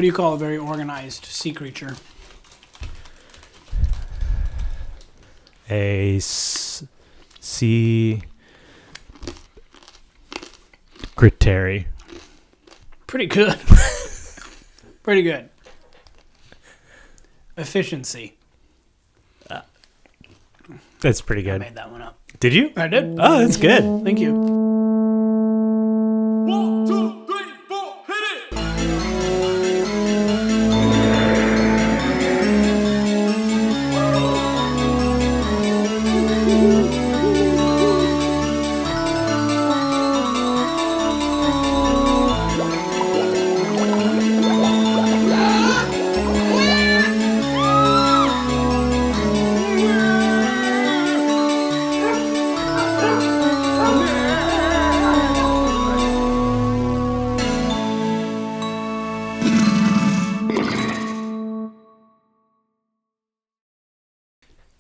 What do you call a very organized sea creature? A sea secretary. Pretty good. Pretty good. Efficiency. That's pretty I good. made that one up. Did you? I did. Oh, that's good. Thank you. 1, 2, 3, 4, hit it!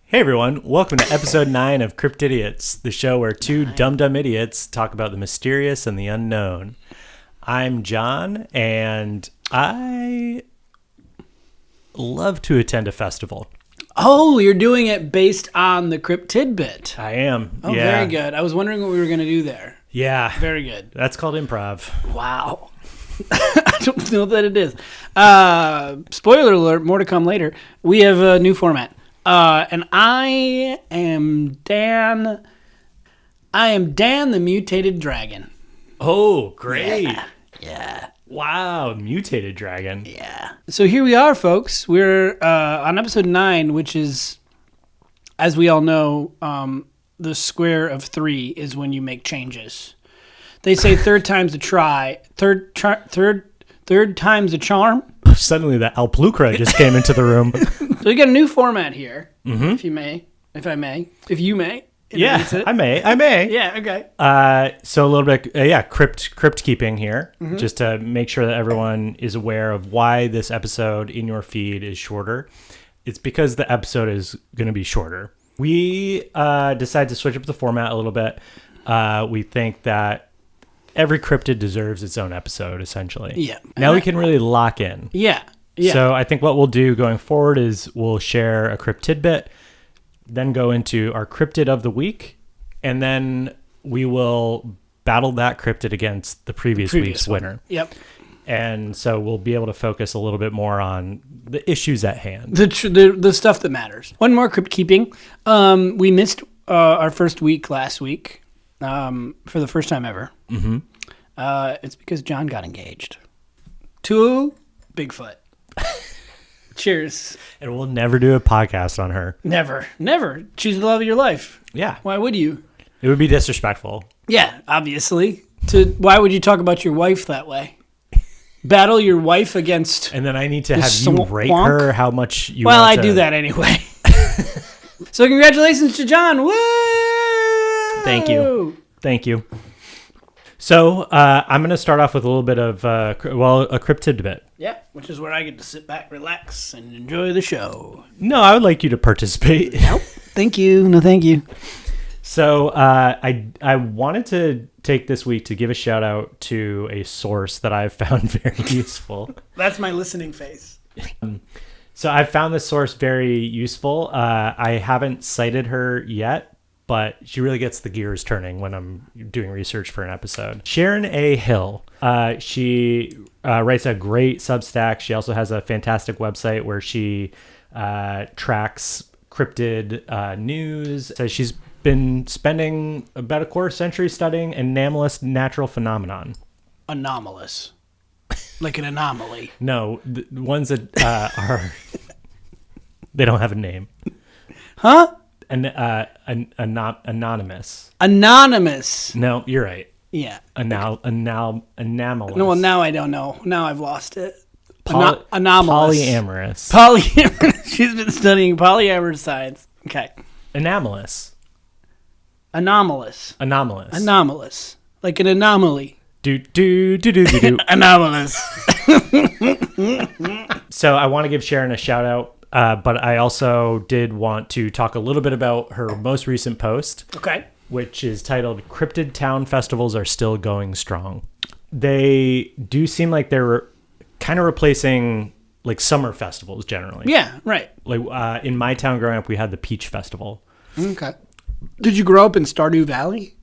Hey everyone, welcome to episode 9 of Cryptidiots, the show where two dumb idiots talk about the mysterious and the unknown. I'm John, and I love to attend a festival. Oh, you're doing it based on the Cryptid bit. I am. Oh, yeah. very good. I was wondering what we were going to do there. Yeah. Very good. That's called improv. Wow. I don't know that it is. Spoiler alert, more to come later. We have a new format. And I am Dan. I am Dan the Mutated Dragon. Oh, great. Yeah. Wow, mutated dragon. Yeah. So here we are, folks. We're on episode 9, which is, as we all know, the square of 3 is when you make changes. They say third time's a try. Third time's a charm. Suddenly the Alplucra just came into the room. So we got a new format here, if you may. Yeah, introduce it. I may. Yeah, okay. So a little bit, crypt keeping here, just to make sure that everyone is aware of why this episode in your feed is shorter. It's because the episode is going to be shorter. We decided to switch up the format a little bit. We think that every cryptid deserves its own episode, essentially. Yeah. Now we can really lock in. Yeah. Yeah. So I think what we'll do going forward is we'll share a crypt tidbit, then go into our cryptid of the week, and then we will battle that cryptid against the previous week's winner. Yep. And so we'll be able to focus a little bit more on the issues at hand. The stuff that matters. One more crypt keeping. We missed our first week last week for the first time ever. Mm-hmm. It's because John got engaged to Bigfoot. Cheers. And we'll never do a podcast on her. Never. She's the love of your life. Yeah. Why would you? It would be disrespectful. Yeah, obviously. Why would you talk about your wife that way? Battle your wife against... And then I need to have you rate her how much you Well, want I to... do that anyway. So congratulations to John. Woo! Thank you. So I'm going to start off with a little bit of, a cryptid bit. Yeah, which is where I get to sit back, relax, and enjoy the show. No, I would like you to participate. Nope. Thank you. No, thank you. So I wanted to take this week to give a shout out to a source that I've found very useful. That's my listening face. So I found this source very useful. I haven't cited her yet, but she really gets the gears turning when I'm doing research for an episode. Sharon A. Hill. She writes a great Substack. She also has a fantastic website where she tracks cryptid news. So she's been spending about a quarter century studying anomalous natural phenomenon. Anomalous. Like an anomaly. No, the ones that are... They don't have a name. Huh? Anonymous. Anonymous. No, you're right. Yeah. Anomalous. No, well, now I don't know. Now I've lost it. Anomalous. Polyamorous. Polyamorous. She's been studying polyamorous science. Okay. Anomalous. Anomalous. Like an anomaly. Do. Anomalous. So I want to give Sharon a shout out, but I also did want to talk a little bit about her most recent post. Okay. Which is titled Cryptid Town Festivals Are Still Going Strong. They do seem like they're kind of replacing like summer festivals generally. Yeah, right. Like in my town growing up, we had the Peach Festival. Okay. Did you grow up in Stardew Valley?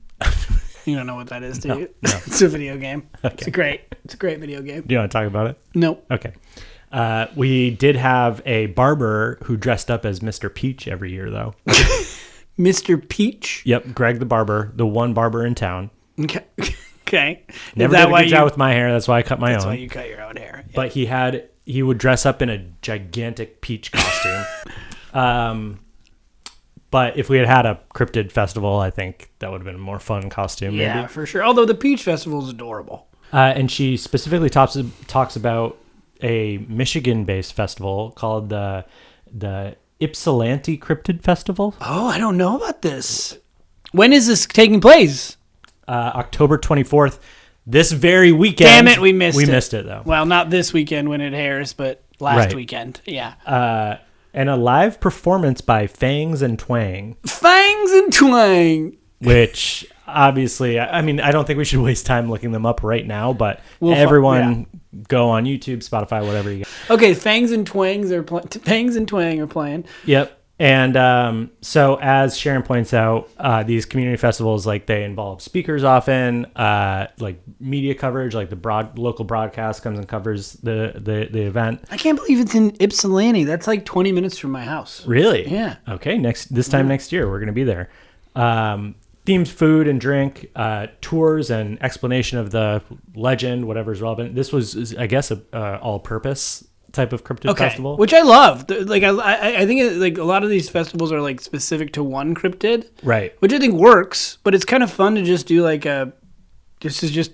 You don't know what that is, do you? No. It's a video game. Okay. It's a great video game. Do you want to talk about it? No. Okay. We did have a barber who dressed up as Mr. Peach every year, though. Mr. Peach? Yep, Greg the barber, the one barber in town. Okay. Okay. Never did a good job with my hair. That's why I cut my own. That's why you cut your own hair. Yeah. But he would dress up in a gigantic peach costume. But if we had a Cryptid festival, I think that would have been a more fun costume. Yeah, maybe. for sure. Although the Peach Festival is adorable. And she specifically talks about a Michigan-based festival called the Ypsilanti Cryptid Festival. Oh, I don't know about this. When is this taking place? October 24th. This very weekend. Damn it, we missed it. We missed it, though. Well, not this weekend when it airs, but last weekend. Yeah. And a live performance by Fangs and Twang. Fangs and Twang. Which, obviously, I mean, I don't think we should waste time looking them up right now, but everyone go on YouTube, Spotify, whatever you get. Okay, Fangs and Twang are playing. Yep. And so as Sharon points out, these community festivals, like they involve speakers often, like media coverage, like the local broadcast comes and covers the event. I can't believe it's in Ypsilanti. That's like 20 minutes from my house. Really? Yeah. Okay. This time next year, we're going to be there. Themed food and drink, tours and explanation of the legend, whatever's relevant. This was, I guess, a all-purpose type of cryptid festival, which I love. Like I think like a lot of these festivals are like specific to one cryptid, right? Which I think works, but it's kind of fun to just do like just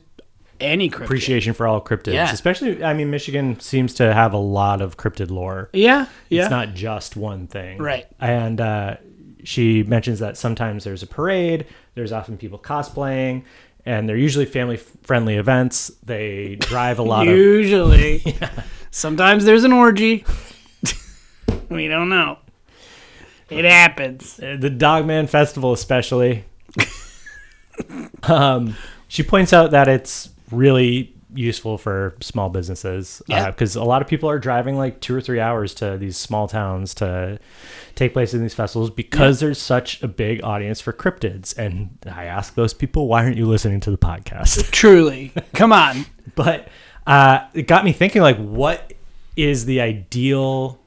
any cryptid. Appreciation for all cryptids, especially. I mean, Michigan seems to have a lot of cryptid lore. Yeah. It's not just one thing, right? And she mentions that sometimes there's a parade. There's often people cosplaying. And they're usually family-friendly events. They drive a lot usually. Yeah. Sometimes there's an orgy. We don't know. It happens. The Dogman Festival especially. She points out that it's really useful for small businesses because a lot of people are driving like 2 or 3 hours to these small towns to take place in these festivals because there's such a big audience for cryptids. And I ask those people, why aren't you listening to the podcast? Truly. Come on. But it got me thinking, like, what is the ideal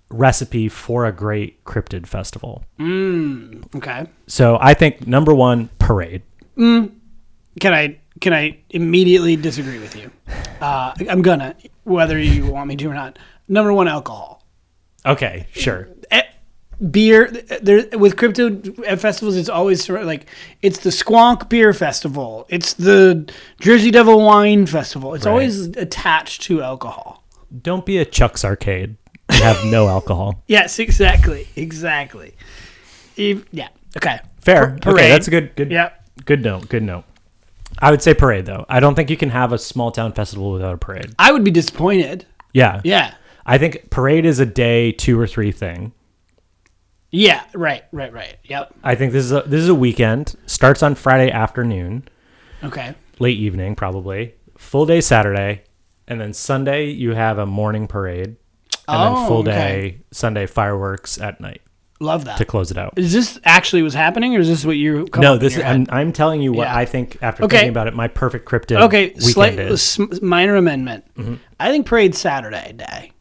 recipe for a great cryptid festival? Okay. So I think number one, parade. Can I immediately disagree with you? I'm gonna, whether you want me to or not. Number one, alcohol. Okay, sure. Beer. With crypto festivals, it's always sort of like it's the Squonk Beer Festival. It's the Jersey Devil Wine Festival. It's always attached to alcohol. Don't be a Chuck's Arcade and have no alcohol. Yes, exactly. Yeah. Okay. Fair. Parade. Okay, that's a good. Yeah. Good note. I would say parade, though. I don't think you can have a small town festival without a parade. I would be disappointed. Yeah. Yeah. I think parade is a day 2 or 3 thing. Yeah. Right. Yep. I think this is a weekend. Starts on Friday afternoon. Okay. Late evening, probably. Full day Saturday. And then Sunday, you have a morning parade. And then full day Sunday fireworks at night. Love that. To close it out. Is this actually what's happening, or is this what you? No, this is. I'm telling you what I think after thinking about it. My perfect cryptid. Weekend is. Minor amendment. Mm-hmm. I think parade Saturday day,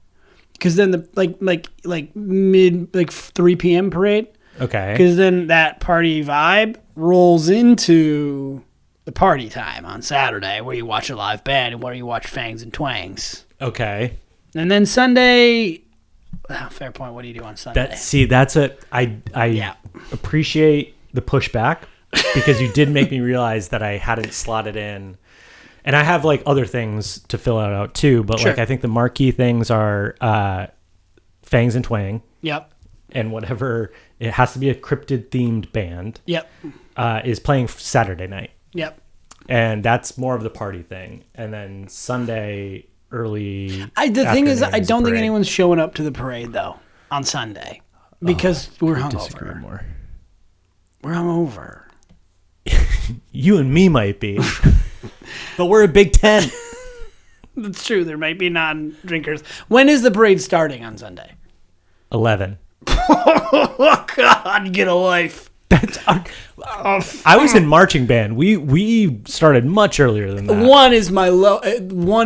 because then the like mid 3 p.m. parade. Okay. Because then that party vibe rolls into the party time on Saturday, where you watch a live band and where you watch Fangs and Twangs. Okay. And then Sunday. Fair point. What do you do on Sunday? I appreciate the pushback because you did make me realize that I hadn't slotted in, and I have like other things to fill out too. But like I think the marquee things are Fangs and Twang. Yep. And whatever it has to be a cryptid themed band. Yep. Is playing Saturday night. Yep. And that's more of the party thing, and then Sunday. The thing is, I don't think anyone's showing up to the parade though on Sunday because we're hungover. We're hungover. You and me might be, but we're a big tent. That's true. There might be non-drinkers. When is the parade starting on Sunday? 11. Oh, God, get a life. I was in marching band. We started much earlier than that. One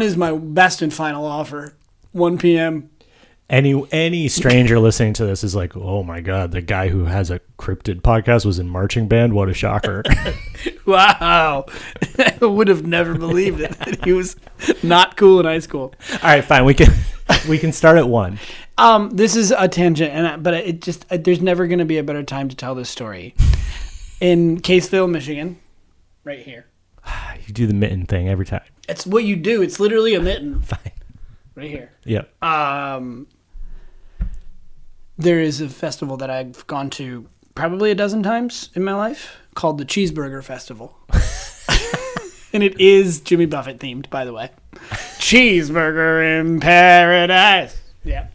is my best and final offer. 1 p.m. Any stranger listening to this is like, oh my God, the guy who has a Cryptid podcast was in marching band. What a shocker. Wow. I would have never believed it. He was not cool in high school. All right, fine. We can start at 1. This is a tangent, but there's never going to be a better time to tell this story. In Caseville, Michigan, right here. You do the mitten thing every time. It's what you do. It's literally a mitten. Fine. Right here. Yep. There is a festival that I've gone to probably a dozen times in my life called the Cheeseburger Festival. And it is Jimmy Buffett themed, by the way. Cheeseburger in paradise. Yeah.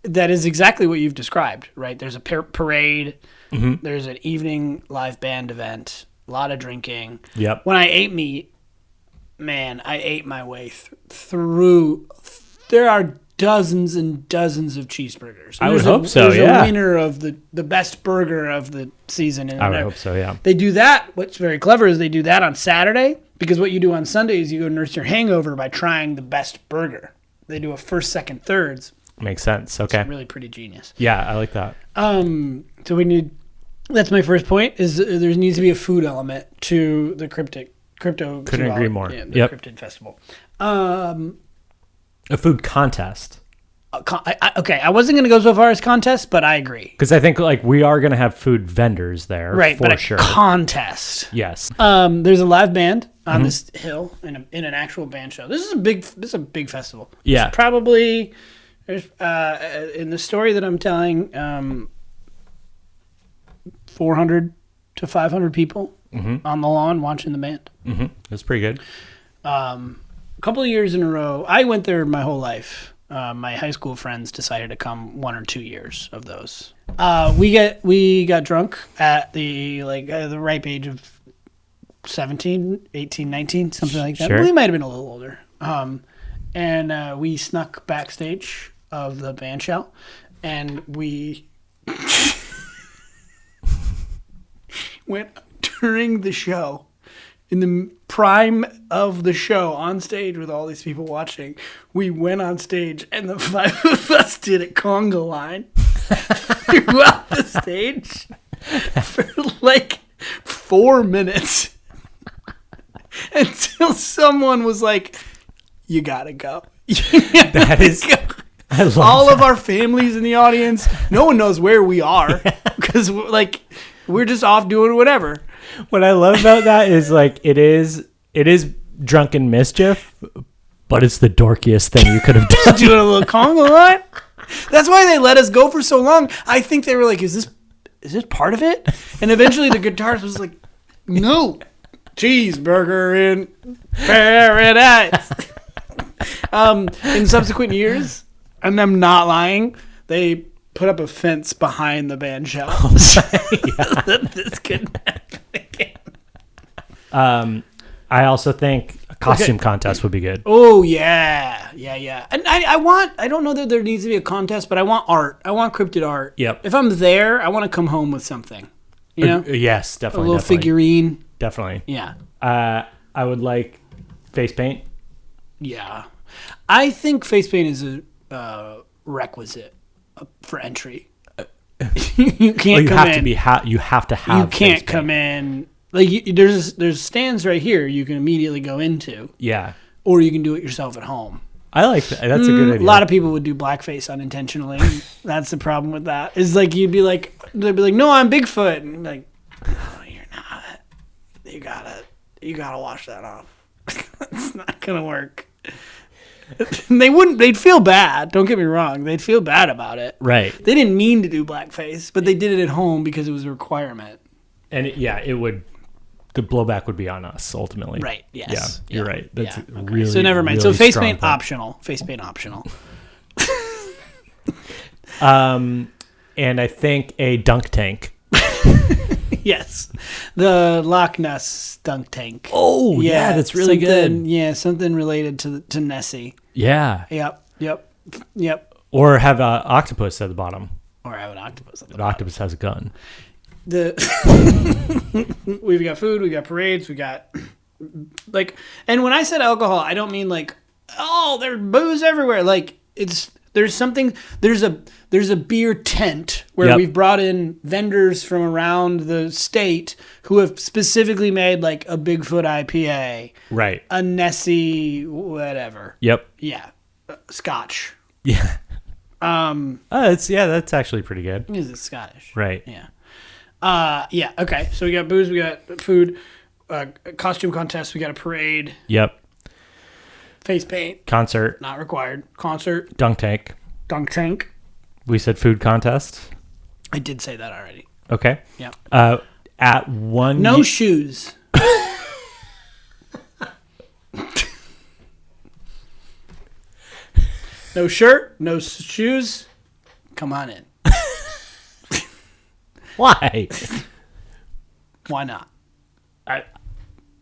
That is exactly what you've described, right? There's a parade. Mm-hmm. There's an evening live band event. A lot of drinking. Yep. When I ate meat, man, I ate my way through. There are dozens and dozens of cheeseburgers. I would hope so, there's yeah. a winner of the best burger of the season. I would hope so, yeah. They do that. What's very clever is they do that on Saturday, because what you do on Sunday is you go nurse your hangover by trying the best burger. They do a first, second, thirds. Makes sense. Okay. It's really pretty genius. Yeah, I like that. So we need. That's my first point. Is there needs to be a food element to the crypto. Couldn't agree more. Yeah, the Cryptid Festival. A food contest. Okay, I wasn't going to go so far as contest, but I agree. Because I think like we are going to have food vendors there, right? For but sure. Contest. Yes. There's a live band on this hill in an actual band show. This is a big festival. Yeah. There's probably in the story that I'm telling, 400 to 500 people on the lawn watching the band. Mm-hmm. That's pretty good. A couple of years in a row, I went there my whole life. My high school friends decided to come 1 or 2 years of those. We got drunk at the ripe age of 17, 18, 19, something like that. Sure. We might have been a little older. And we snuck backstage of the band show, and we went during the show. In the prime of the show, on stage with all these people watching, we went on stage and the 5 of us did a conga line throughout the stage for like 4 minutes until someone was like, "You gotta go." That is, I love all that. of our families in the audience. No one knows where we are because we're just off doing whatever. What I love about that is like it is drunken mischief, but it's the dorkiest thing you could have done. Doing a little conga line. That's why they let us go for so long. I think they were like, "Is this part of it?" And eventually the guitarist was like, "No, cheeseburger in paradise." In subsequent years, and I'm not lying, they put up a fence behind the band show so that this couldn't happen again. I also think a costume contest would be good. Oh yeah. And I don't know that there needs to be a contest, but I want art. I want cryptid art. Yep. If I'm there, I want to come home with something. You know? Yes, A definitely. little figurine. Definitely. Yeah. I would like face paint. Yeah. I think face paint is a requisite for entry. You can't come in. You have to have. You can't come in. Like there's stands right here you can immediately go into. Yeah. Or you can do it yourself at home. I like that. That's a good idea. A lot of people would do blackface unintentionally. That's the problem with that. Is like they'd be like, "No, I'm Bigfoot," and you're like, "No, you're not. You gotta wash that off. It's not gonna work." They'd feel bad. Don't get me wrong. They'd feel bad about it. Right. They didn't mean to do blackface, but they did it at home because it was a requirement. And it would. The blowback would be on us ultimately. Right. Yes. Yeah. You're right. That's okay. really. So never mind. Really So face strong paint point. optional. Face paint optional. And I think a dunk tank. Yes, the Loch Ness dunk tank. Oh, yeah, that's really good. Yeah, something related to Nessie. Yeah. Yep. Or have an octopus at the bottom. Or have an octopus. An octopus has a gun. We've got food, we got parades, we got like, and when I said alcohol, I don't mean like, oh, there's booze everywhere. Like there's a beer tent where we've brought in vendors from around the state who have specifically made like a Bigfoot IPA, right? A Nessie, whatever. Yep. Yeah, Scotch. Yeah. That's actually pretty good. Is it Scottish? Right. Yeah. Yeah. Okay. So we got booze, we got food, costume contest, we got a parade. Yep. Face paint. Concert. Not required. Concert. Dunk tank. Dunk tank. We said food contest. I did say that already. Okay. Yeah. At one. No shoes. No shirt. No shoes. Come on in. Why? Why not?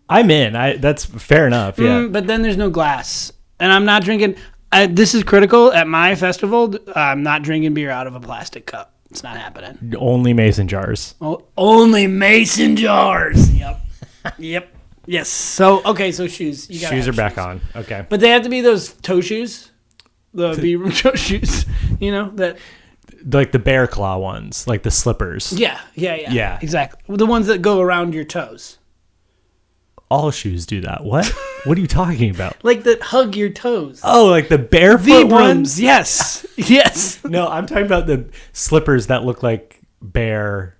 I'm in. That's fair enough. Yeah. But then there's no glass, and I'm not drinking. This is critical at my festival. I'm not drinking beer out of a plastic cup. It's not happening. Only mason jars. Only mason jars. Yep. Yes. So okay. So shoes. You gotta shoes are have back shoes. on. Okay. But they have to be those toe shoes. The Beaver toe shoes. You know that. Like the bear claw ones, like the slippers. Yeah. Exactly. The ones that go around your toes. All shoes do that. What? What are you talking about? Like that hug your toes. Oh, like the barefoot ones? Yes. Yes. No, I'm talking about the slippers that look like bear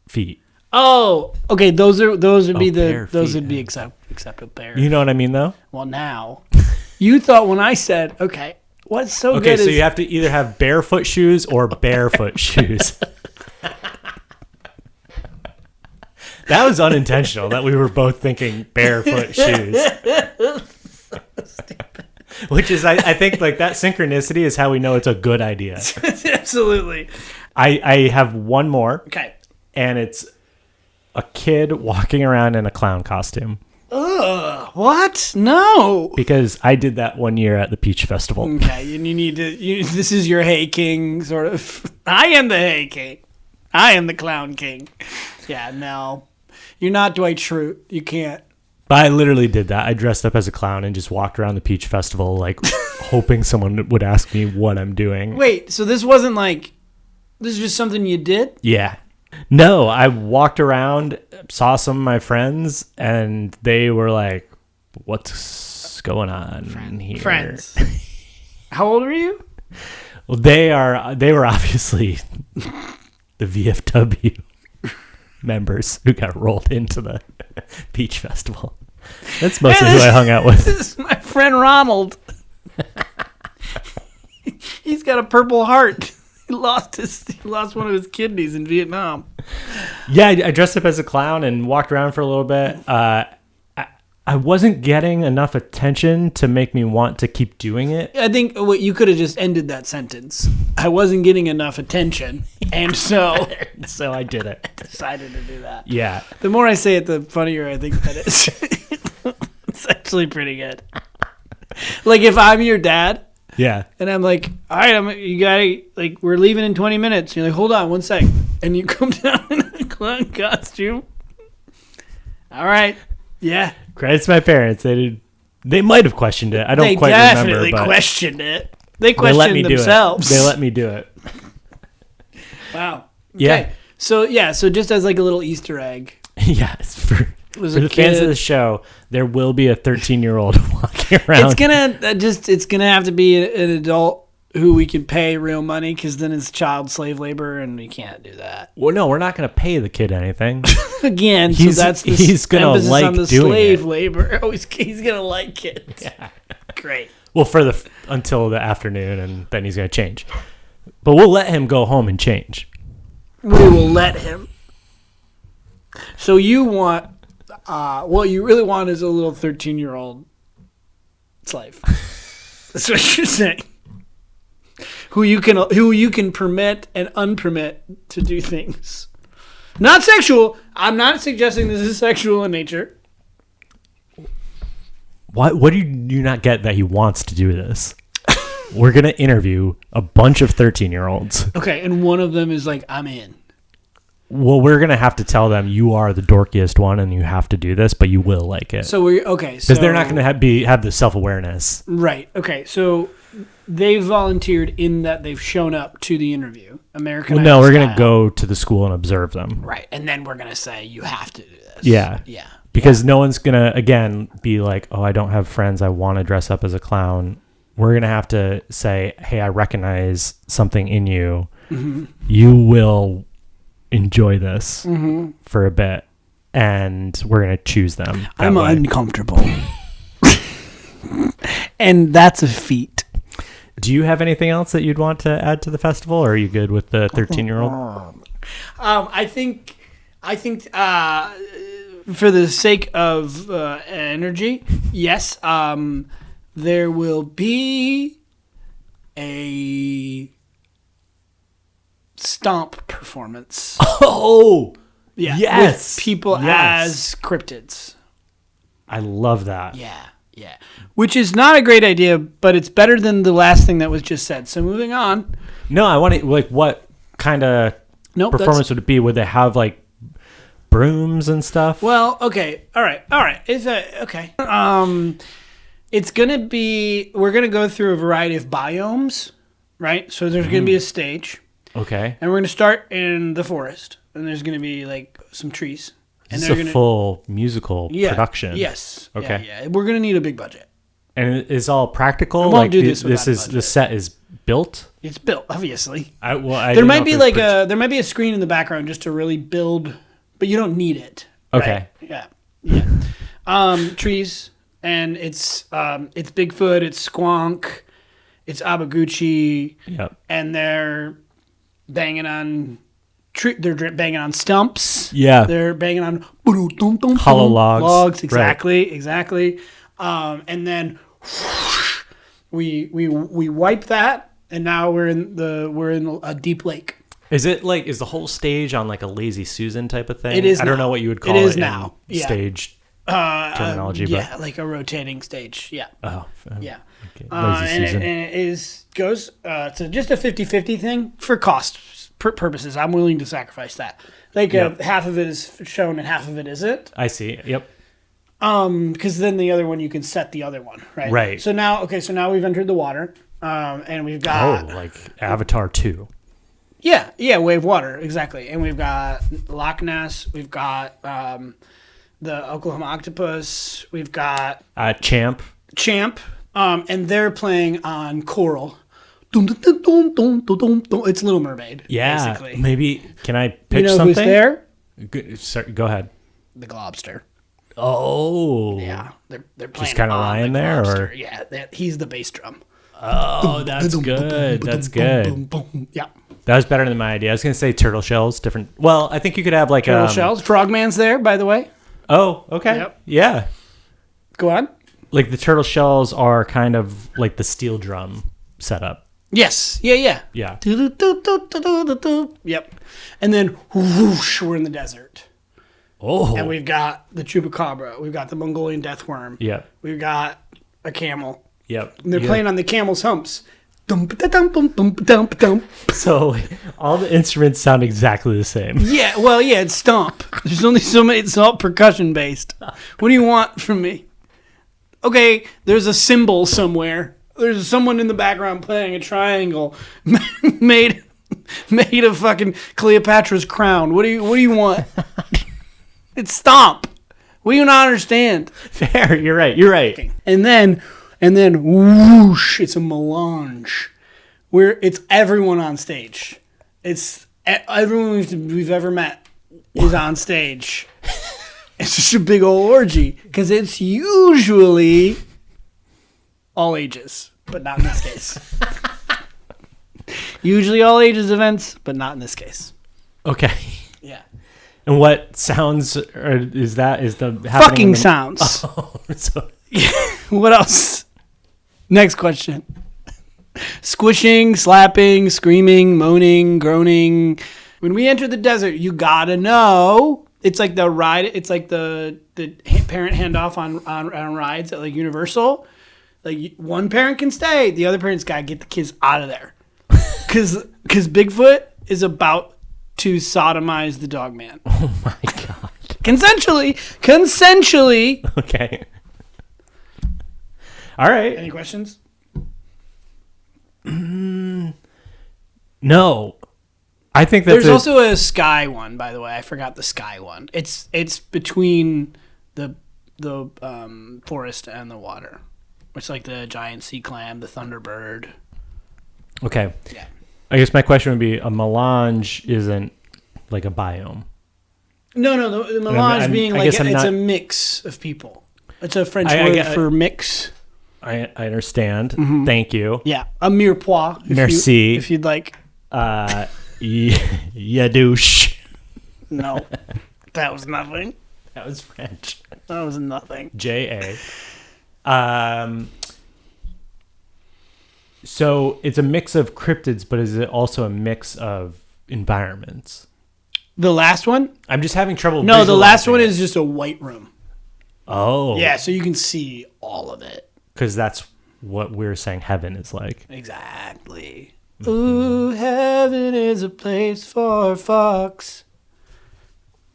feet. Oh, okay. Those would be feet. acceptable bear. You know what I mean, though? Well, now you thought when I said, okay, what's so good? Okay, so you have to either have barefoot shoes or barefoot shoes. That was unintentional. That we were both thinking barefoot shoes. Which is, I think, like that synchronicity is how we know it's a good idea. Absolutely. I have one more. Okay. And it's a kid walking around in a clown costume. Ugh. What? No. Because I did that one year at the Peach Festival. Okay, and you need to. This is your Hey King sort of. I am the Hey King. I am the Clown King. Yeah, no. You're not Dwight Schrute. You can't. But I literally did that. I dressed up as a clown and just walked around the Peach Festival, like, hoping someone would ask me what I'm doing. Wait, so this wasn't like. This is just something you did? Yeah. No, I walked around, saw some of my friends, and they were like, what's going on here? Friends. How old are you? Well, they were obviously the VFW members who got rolled into the Peach Festival. That's mostly who I hung out with. This is my friend Ronald. He's got a Purple Heart. He lost one of his kidneys in Vietnam. Yeah, I dressed up as a clown and walked around for a little bit. I wasn't getting enough attention to make me want to keep doing it. I think you could have just ended that sentence. I wasn't getting enough attention, and so so I did it. Decided to do that. Yeah. The more I say it, the funnier I think that is. It's actually pretty good. Like if I'm your dad. Yeah. And I'm like, all right, you gotta, like, we're leaving in 20 minutes. You're like, hold on 1 sec. And you come down in a clown costume. All right. Yeah. Credits to my parents. They might have questioned it. I don't quite remember. They definitely questioned it. They questioned themselves. They let me do it. Wow. Okay. Yeah. So just as like a little Easter egg. Yeah. For the fans of the show, there will be a 13-year-old walking around. It's gonna have to be an adult who we can pay real money, because then it's child slave labor, and we can't do that. Well, no, we're not gonna pay the kid anything. Again, he's gonna like on the doing slave it. labor. Oh, he's gonna like it. Yeah. Great. Well, until the afternoon, and then he's gonna change. But we'll let him go home and change. We will let him. So you want, what you really want is a little 13-year-old slave. That's what you're saying. Who you can permit and unpermit to do things. Not sexual. I'm not suggesting this is sexual in nature. What do you not get that he wants to do this? We're going to interview a bunch of 13-year-olds. Okay, and one of them is like, I'm in. Well, we're going to have to tell them you are the dorkiest one and you have to do this, but you will like it. So we're okay. Because they're not going to have the self-awareness. Right. Okay. So they've volunteered in that they've shown up to the interview. American Well, Idol no, we're going to style. go to the school and observe them. Right. And then we're going to say, you have to do this. Yeah. Yeah. Because no one's going to, again, be like, oh, I don't have friends. I want to dress up as a clown. We're going to have to say, hey, I recognize something in you. Mm-hmm. You will enjoy this for a bit. And we're going to choose them. I'm uncomfortable. And that's a feat. Do you have anything else that you'd want to add to the festival? Or are you good with the 13-year-old? I think for the sake of energy, yes, there will be a stomp performance. Oh, Yeah, yes. with people as cryptids. I love that. Yeah. Which is not a great idea, but it's better than the last thing that was just said. So moving on. No, I want to, like, what kind of performance would it be? Would they have, like, brooms and stuff? Well, okay. All right. It's okay. It's going to be, we're going to go through a variety of biomes, right? So there's going to be a stage. Okay. And we're going to start in the forest. And there's going to be, like, some trees. And This is a full musical production. Yes. Okay. Yeah. We're going to need a big budget. And it's all practical? I won't do this without a budget. The set is built? It's built, obviously. There might be there might be a screen in the background just to really build, but you don't need it. Okay. Right? Yeah. Trees, and it's Bigfoot, it's Squonk, it's Abaguchi. Yep. And they're banging on they're banging on stumps. Yeah. They're banging on hollow logs. Logs, exactly. And then we wipe that, and now we're in a deep lake. Is it like, is the whole stage on like a Lazy Susan type of thing? It is. I don't know what you would call it. Is in now. Yeah. Stage terminology. Yeah, but. like a rotating stage. Yeah. Oh. Yeah. Okay. Lazy Susan. And it goes to just a 50-50 thing for cost purposes. I'm willing to sacrifice that. Like half of it is shown and half of it isn't. I see. Yep. Because then the other one you can set the other one, right? Right. So now we've entered the water, and we've got like Avatar 2. Yeah, wave water, exactly. And we've got Loch Ness, we've got the Oklahoma octopus, we've got Champ, and they're playing on choral. It's Little Mermaid. Yeah, basically. maybe. Can I pitch something? Who's there? Sorry, go ahead. The Globster. Oh, yeah, they're playing just kind of lying there, or he's the bass drum. Oh, that's good. That's good. Yeah, that was better than my idea. I was gonna say turtle shells, different. Well, I think you could have like turtle shells. Frogman's there, by the way. Oh, okay. Yep. Yeah. Go on. Like the turtle shells are kind of like the steel drum setup. Yes. Yeah. Yeah. Yep. And then whoosh, we're in the desert. Oh. And we've got the chupacabra. We've got the Mongolian death worm. Yep. We've got a camel. Yep. And they're playing on the camel's humps. So all the instruments sound exactly the same. Yeah. Well, yeah, it's stomp. There's only so many. It's all percussion based. What do you want from me? Okay, there's a cymbal somewhere. There's someone in the background playing a triangle made of fucking Cleopatra's crown. What do you want? It's stomp. What do you not understand? Fair, you're right. Okay. And then whoosh, it's a melange where it's everyone on stage. It's everyone we've ever met is on stage. It's just a big old orgy because it's usually all ages, but not in this case. Usually all ages events, but not in this case. Okay. Yeah. And what sounds is the fucking sounds? Oh, so. What else? Next question. Squishing, slapping, screaming, moaning, groaning, When we enter the desert, you gotta know. It's like the ride. It's like the parent handoff on rides at like Universal. Like one parent can stay, the other parent's gotta get the kids out of there, because Bigfoot is about to sodomize the dog man. Oh my god! Consensually. Okay. All right. Any questions? No. I think that there's also a sky one, by the way. I forgot the sky one. It's between the forest and the water. It's like the giant sea clam, the thunderbird. Okay. Yeah. I guess my question would be: a melange isn't like a biome. No. The melange being like it's a mix of people. It's a French word for mix. I understand. Mm-hmm. Thank you. Yeah, a mirepoix. Merci. If you'd like. Yeah, douche. No, that was nothing. That was French. That was nothing. J.A. So it's a mix of cryptids, but is it also a mix of environments? The last one? I'm just having trouble. No, the last one is just a white room. Oh. Yeah, so you can see all of it. Because that's what we're saying heaven is like. Exactly. Ooh, heaven is a place for fucks.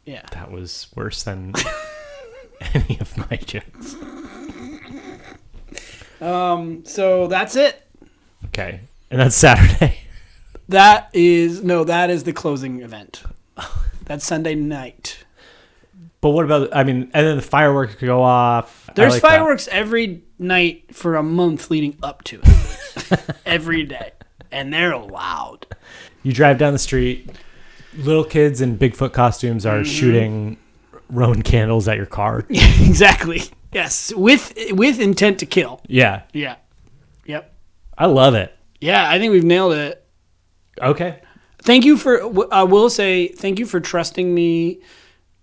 Yeah. That was worse than any of my jokes. So that's it. Okay. And that's Saturday. That is the closing event. That's Sunday night. But what about, and then the fireworks go off. There's fireworks every night for a month leading up to it. Every day. And they're loud. You drive down the street, little kids in Bigfoot costumes are shooting Roman candles at your car. Exactly. Yes. With intent to kill. Yeah. Yeah. Yep. I love it. Yeah, I think we've nailed it. Okay. I will say thank you for trusting me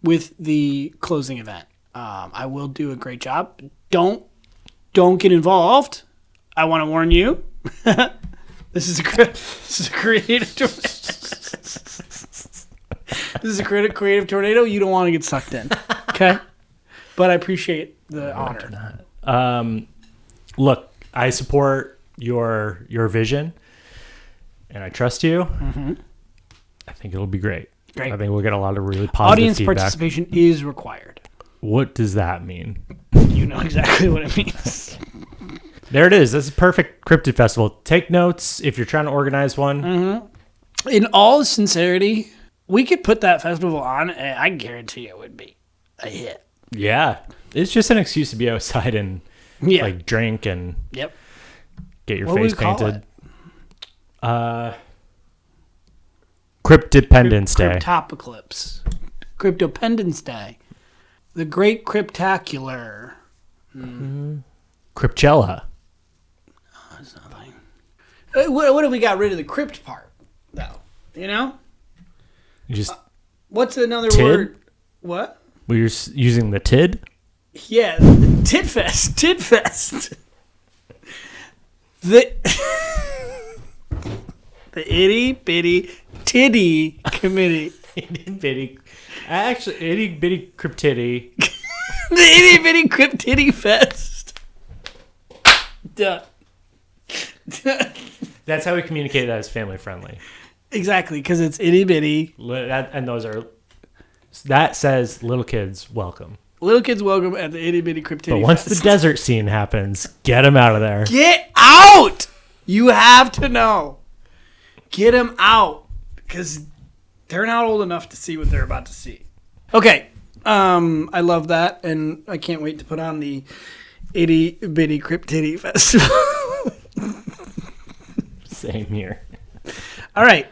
with the closing event. I will do a great job. Don't get involved. I want to warn you. This is a creative tornado. This is a creative tornado. You don't want to get sucked in. Okay? But I appreciate the honor. Look, I support your vision, and I trust you. Mm-hmm. I think it'll be great. Great. I think we'll get a lot of really positive audience feedback. Participation is required. What does that mean? You know exactly what it means. There it is. That's a perfect Cryptid Festival. Take notes if you're trying to organize one. Mm-hmm. In all sincerity, we could put that festival on, and I guarantee it would be a hit. Yeah. It's just an excuse to be outside and like drink and get your face painted. Cryptidependence Day. Cryptopocalypse. Cryptopendence Day. The Great Cryptacular. Cryptella. Oh, that's nothing. What if we got rid of the crypt part, though? You know? You just what's another tid? word? What? Well, you're using the tid? Yeah, Tidfest. Tidfest. The itty bitty titty committee. Itty bitty cryptiddy. The itty bitty cryptiddy fest. Duh. That's how we communicate that as family friendly. Exactly, because it's itty bitty. That says little kids welcome. Little kids welcome at the itty bitty cryptiddy But once fest. the desert scene happens, get them out of there. Get out! You have to know. Get them out, because they're not old enough to see what they're about to see. Okay, I love that, and I can't wait to put on the itty bitty cryptiddy festival. Same here. All right.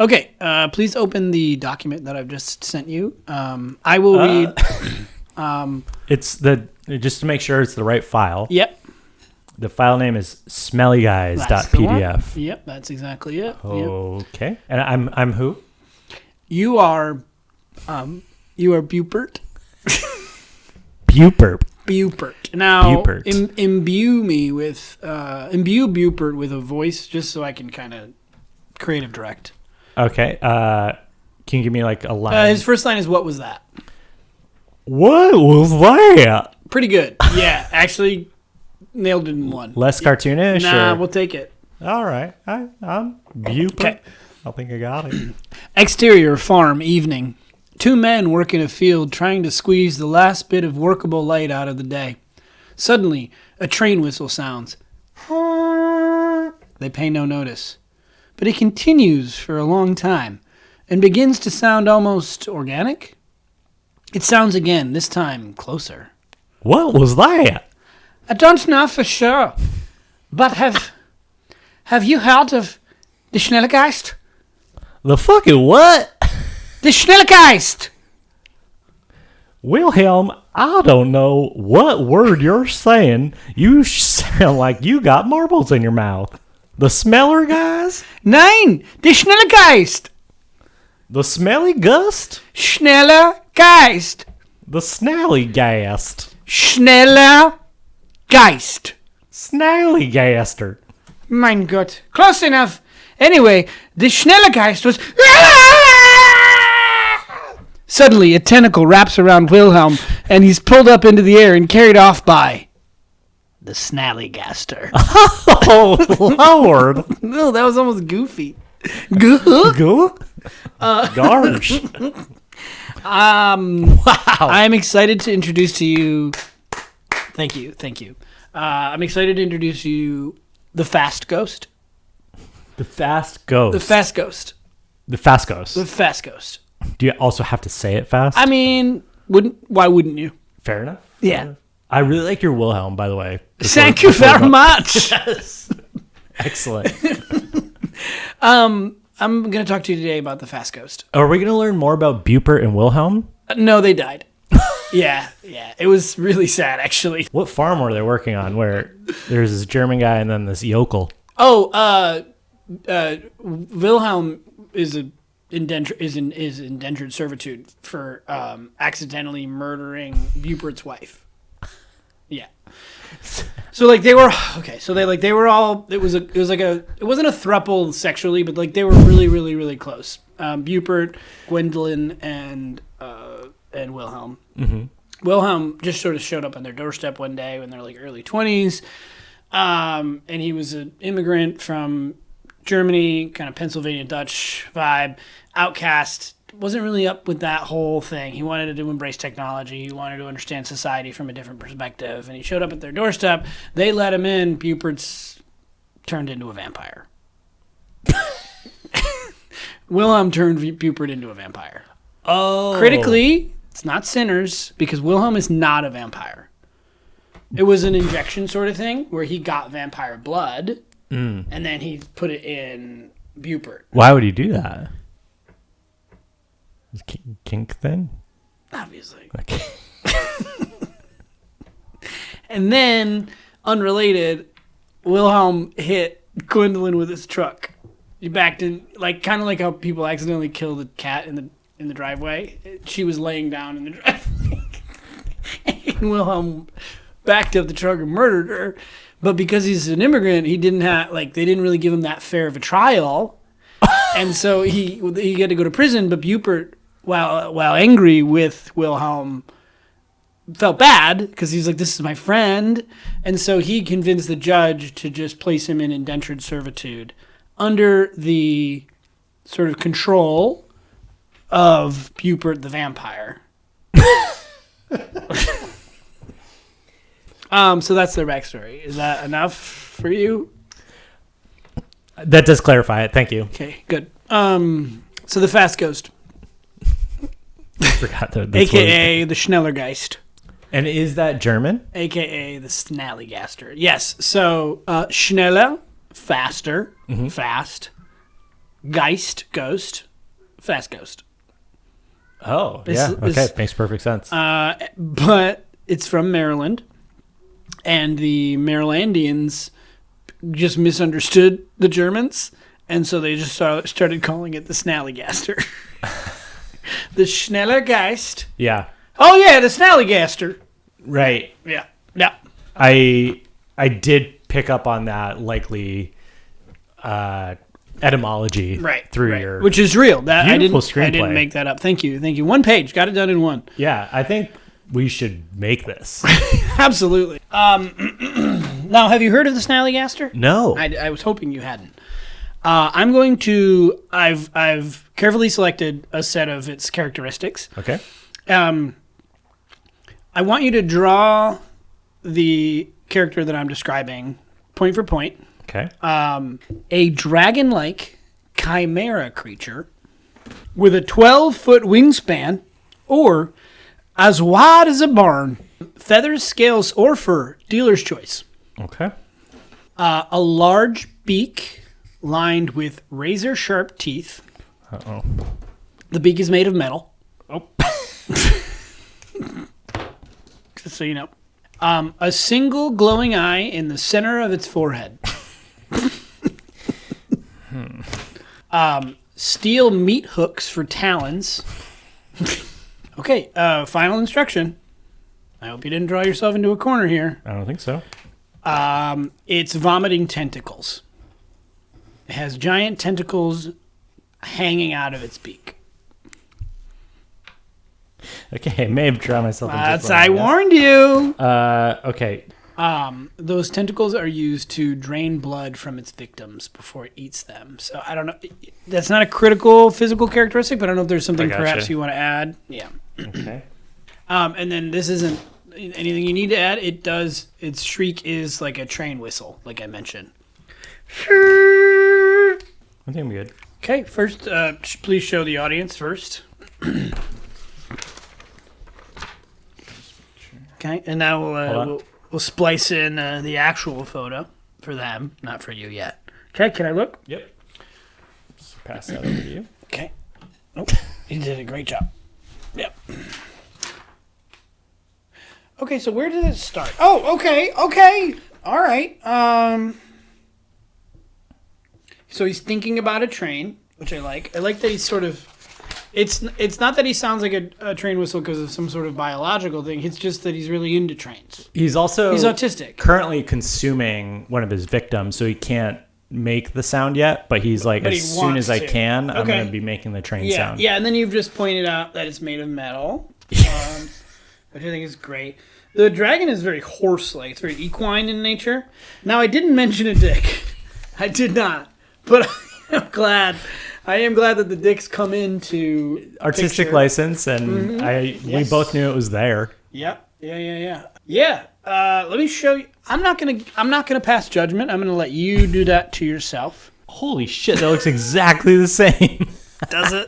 Okay. Please open the document that I've just sent you. I will read. It's just to make sure it's the right file. Yep. The file name is snallygaster.pdf. Yep, that's exactly it. Okay. Yep. And I'm who? You are Bupert. Bupert. Now, Bupert. imbue Bupert with a voice, just so I can kind of creative direct. Okay. Can you give me like a line? His first line is, "What was that?" What was that? Pretty good. Yeah, actually nailed it in one. Less cartoonish? Nah, or? we'll take it. All right. I'm Bupa. Okay. I think I got it. Exterior farm evening. 2 men work in a field trying to squeeze the last bit of workable light out of the day. Suddenly, a train whistle sounds. They pay no notice. But it continues for a long time and begins to sound almost organic. It sounds again, this time closer. What was that? I don't know for sure, but have you heard of the Snallygaster? The fucking what? The Snallygaster! Wilhelm, I don't know what word you're saying. You sound like you got marbles in your mouth. The smeller guys? Nein, the Snallygaster! The smelly gust? Snallygaster! The snallygast? Snallygaster! Snallygaster. Mein Gott. Close enough. Anyway, the Snallygaster was... Suddenly, a tentacle wraps around Wilhelm, and he's pulled up into the air and carried off by... the Snallygaster. Oh, Lord. No, that was almost goofy. Goofy? Gosh. Wow. I'm excited to introduce to you... Thank you. I'm excited to introduce you the Fast Ghost. The fast ghost. The Fast Ghost. The fast ghost. The Fast Ghost. Do you also have to say it fast? I mean, why wouldn't you? Fair enough. Yeah. I really like your Wilhelm, by the way. Thank you very much. Yes. Excellent. I'm going to talk to you today about the Fast Ghost. Are we going to learn more about Bupert and Wilhelm? No, they died. Yeah. It was really sad, actually. What farm were they working on where there's this German guy and then this yokel? Oh, Wilhelm is indentured servitude for accidentally murdering Bupert's wife. Yeah. So like they were okay. So they were all. It wasn't a throuple sexually, but like they were really, really, really close. Bupert, Gwendolyn, and Wilhelm. Mm-hmm. Wilhelm just sort of showed up on their doorstep one day when they're like early 20s, and he was an immigrant from Germany, kind of Pennsylvania Dutch vibe, outcast. Wasn't really up with that whole thing. He wanted to embrace technology. He wanted to understand society from a different perspective. And he showed up at their doorstep. They let him in. Bupert's turned into a vampire. Wilhelm turned Bupert into a vampire. Oh. Critically, it's not Sinners because Wilhelm is not a vampire. It was an injection sort of thing where he got vampire blood and then he put it in Bupert. Why would he do that? Kink thing? Obviously. Okay. And then, unrelated, Wilhelm hit Gwendolyn with his truck. He backed in, like kind of like how people accidentally kill the cat in the driveway. She was laying down in the driveway, and Wilhelm backed up the truck and murdered her. But because he's an immigrant, he didn't have they didn't really give him that fair of a trial, and so he had to go to prison. But Bupert, while angry with Wilhelm, felt bad because he's like, this is my friend. And so he convinced the judge to just place him in indentured servitude under the sort of control of Bupert the vampire. So that's their backstory. Is that enough for you? That does clarify it. Thank you. Okay, good. So the Fast Ghost. Forgot that. AKA the Schnellergeist. And is that German? AKA the Snallygaster. Yes. So Schneller, faster, fast. Geist, ghost. Fast Ghost. Oh, yeah. Okay, makes perfect sense. But it's from Maryland. And the Marylandians just misunderstood the Germans. And so they just started calling it the Snallygaster. The Schnellergeist. Yeah. Oh, yeah, the Snallygaster. Right. Yeah. I did pick up on that likely etymology through your which is real. That beautiful I screenplay. didn't make that up. Thank you. 1 page, got it done in one. Yeah, I think we should make this. Absolutely. Now, have you heard of the Snallygaster? No. I was hoping you hadn't. I'm going to. I've carefully selected a set of its characteristics. Okay. I want you to draw the character that I'm describing, point for point. Okay. A dragon-like chimera creature with a 12-foot wingspan, or as wide as a barn. Feathers, scales, or fur, dealer's choice. Okay. A large beak lined with razor-sharp teeth. Uh-oh. The beak is made of metal. Oh. Just so you know. A single glowing eye in the center of its forehead. Steel meat hooks for talons. Okay, final instruction. I hope you didn't draw yourself into a corner here. I don't think so. It's vomiting tentacles. It has giant tentacles hanging out of its beak. Okay, I may have drawn myself into That's, one, I warned you. Okay. Those tentacles are used to drain blood from its victims before it eats them. So I don't know. That's not a critical physical characteristic, but I don't know if there's something perhaps you want to add. Yeah. Okay. And then this isn't anything you need to add. It does. Its shriek is like a train whistle, like I mentioned. I think I'm good. Okay. First, please show the audience first. Okay, and now we'll splice in the actual photo for them, not for you yet. Okay, can I look? Yep. Just pass that over to you. Okay. Nope. You did a great job. Yep. Okay, so where did it start? Oh, okay. All right. So he's thinking about a train, which I like. I like that he's sort of... It's not that he sounds like a train whistle because of some sort of biological thing. It's just that he's really into trains. He's autistic. Currently consuming one of his victims, so he can't make the sound yet. But he's like, as soon as I can, I'm going to be making the train sound. Yeah, and then you've just pointed out that it's made of metal, which I think is great. The dragon is very horse-like. It's very equine in nature. Now, I didn't mention a dick. I did not, but I am glad that the dicks come into artistic picture. License, and we both knew it was there. Yep. Yeah. Let me show you. I'm not gonna pass judgment. I'm gonna let you do that to yourself. Holy shit! That looks exactly the same. Does it?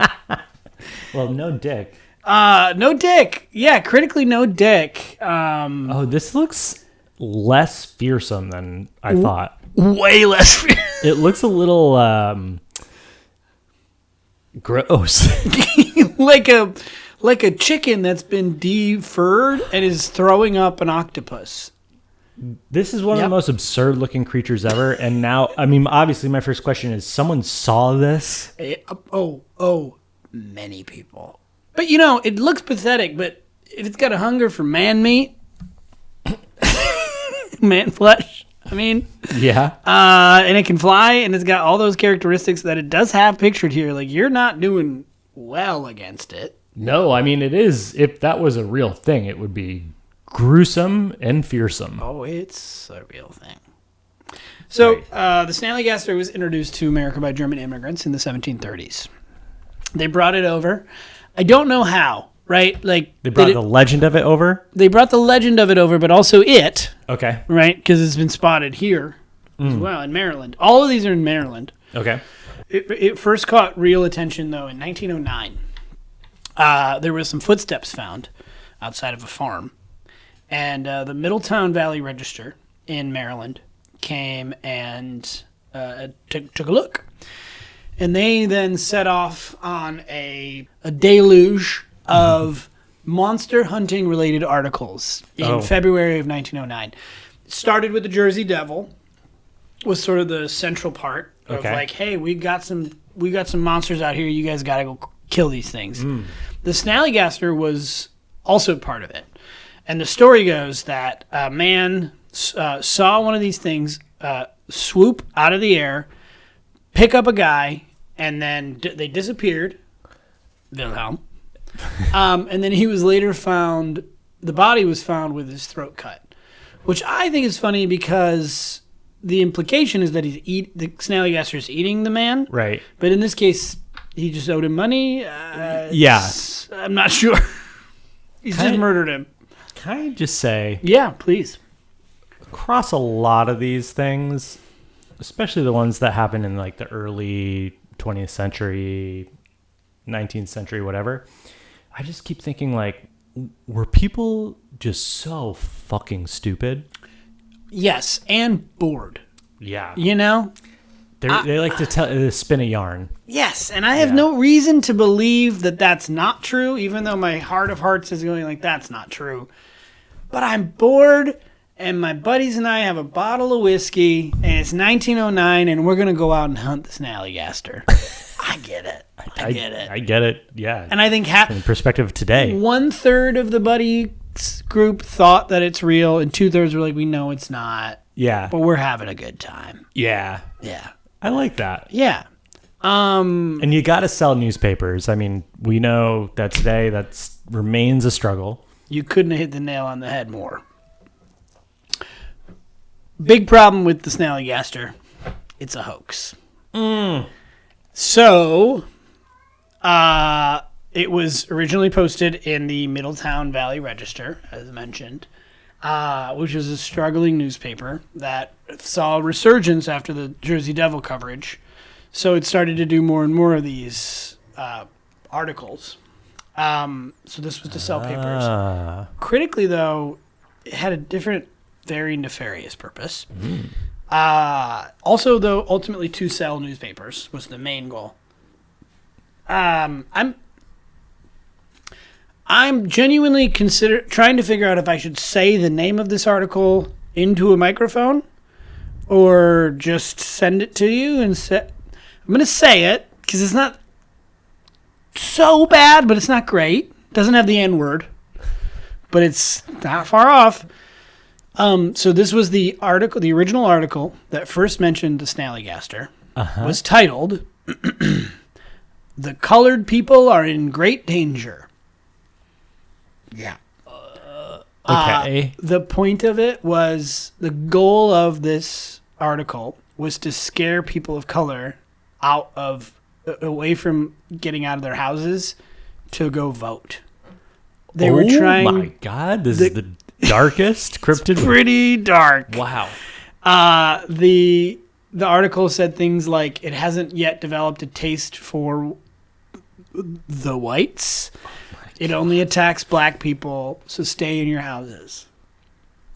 Well, no dick. No dick. Yeah, critically no dick. Oh, this looks less fearsome than I thought. Way less fearsome. It looks a little gross. like a chicken that's been defurred and is throwing up an octopus. This is one of the most absurd looking creatures ever. And now, I mean, obviously my first question is, someone saw this? Many people. But it looks pathetic, but if it's got a hunger for man meat, man flesh, I mean. Yeah. And it can fly, and it's got all those characteristics that it does have pictured here. Like, you're not doing well against it. No, I mean, it is. If that was a real thing, it would be gruesome and fearsome. Oh, it's a real thing. So, the Snallygaster was introduced to America by German immigrants in the 1730s. They brought it over. I don't know how, right? Like they brought the legend of it over? They brought the legend of it over, but also it. Okay. Right? Because it's been spotted here as well, in Maryland. All of these are in Maryland. Okay. It first caught real attention, though, in 1909. There were some footsteps found outside of a farm. And the Middletown Valley Register in Maryland came and took a look. And they then set off on a deluge of monster hunting related articles in February of 1909. It started with the Jersey Devil, was sort of the central part of like, hey, we got some monsters out here. You guys got to go kill these things. The Snallygaster was also part of it. And the story goes that a man saw one of these things swoop out of the air pick up a guy, and then they disappeared. Wilhelm. And then he was later found, the body was found with his throat cut, which I think is funny because the implication is that the Snallygaster is eating the man. Right. But in this case, he just owed him money. Yeah. I'm not sure. He's just murdered him. Can I just say, Yeah, please. across a lot of these things, especially the ones that happen in like the early 20th century, 19th century, whatever, I just keep thinking like, were people just so fucking stupid? Yes, and bored. Yeah. You know? They like to spin a yarn. Yes, and I have no reason to believe that that's not true, even though my heart of hearts is going like, that's not true. But I'm bored, and my buddies and I have a bottle of whiskey, and it's 1909, and we're going to go out and hunt the Snallygaster. I get it. I get it. I get it, yeah. And I think in perspective of today, 1/3 of the buddy group thought that it's real, and 2/3 were like, we know it's not. Yeah. But we're having a good time. Yeah. Yeah. I like that. Yeah. And you got to sell newspapers. I mean, we know that today that remains a struggle. You couldn't have hit the nail on the head more. Big problem with the Snallygaster. It's a hoax. So, it was originally posted in the Middletown Valley Register, as mentioned, which was a struggling newspaper that saw a resurgence after the Jersey Devil coverage. So it started to do more and more of these articles. So this was to sell papers. Critically, though, it had a different, very nefarious purpose. Also, though, ultimately to sell newspapers was the main goal. I'm genuinely trying to figure out if I should say the name of this article into a microphone or just send it to you and I'm going to say it because it's not so bad, but it's not great. It doesn't have the N word, but it's not far off. So this was the article, the original article that first mentioned the Snallygaster was titled, "The Colored People Are in Great Danger." Yeah. Okay. The point of it was, the goal of this article was to scare people of color away from getting out of their houses to go vote. They were trying. Oh my God, this is the darkest cryptid. Pretty dark. Wow. The article said things like, it hasn't yet developed a taste for the whites. It only attacks black people, so stay in your houses.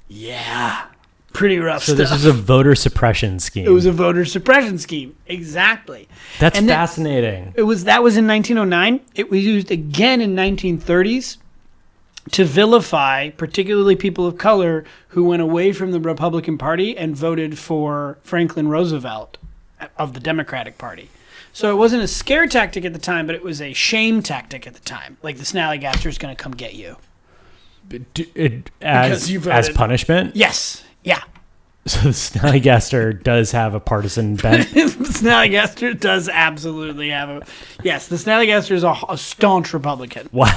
Yeah. Pretty rough stuff. So this is a voter suppression scheme. It was a voter suppression scheme. Exactly. That's fascinating. That was in 1909. It was used again in 1930s to vilify particularly people of color who went away from the Republican Party and voted for Franklin Roosevelt of the Democratic Party. So it wasn't a scare tactic at the time, but it was a shame tactic at the time. Like, the Snallygaster is going to come get you. As punishment? Yes. Yeah. So the Snallygaster does have a partisan bent? The Snallygaster does absolutely have a... Yes, the Snallygaster is a staunch Republican. Wow.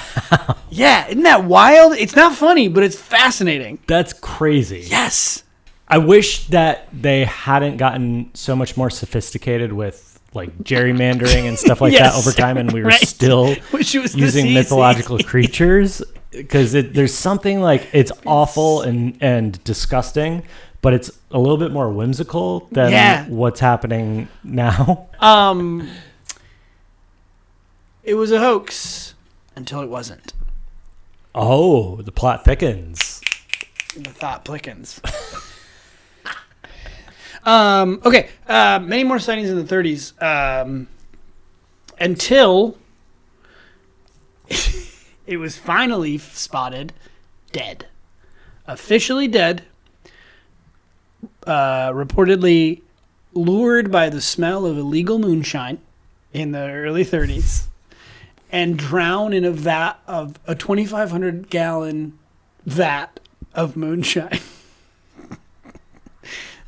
Yeah, isn't that wild? It's not funny, but it's fascinating. That's crazy. Yes. I wish that they hadn't gotten so much more sophisticated with like gerrymandering and stuff like that over time, and we were still using mythological creatures, because there's something like, it's awful and disgusting, but it's a little bit more whimsical than what's happening now. It was a hoax until it wasn't. Oh, the plot thickens. The thought plickens. Okay. Many more sightings in the 30s. Until it was finally spotted dead. Officially dead. Reportedly lured by the smell of illegal moonshine in the early 30s. And drowned in a 2,500 gallon vat of moonshine.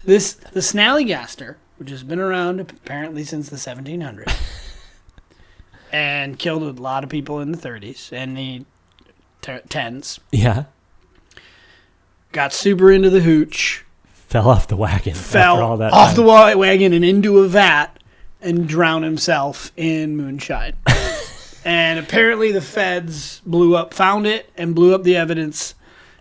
The Snallygaster, which has been around apparently since the 1700s, and killed a lot of people in the 30s and the 10s. Yeah. Got super into the hooch. Fell off the wagon. Fell after all that off time. the wagon and into a vat and drowned himself in moonshine. And apparently the feds found it and blew up the evidence.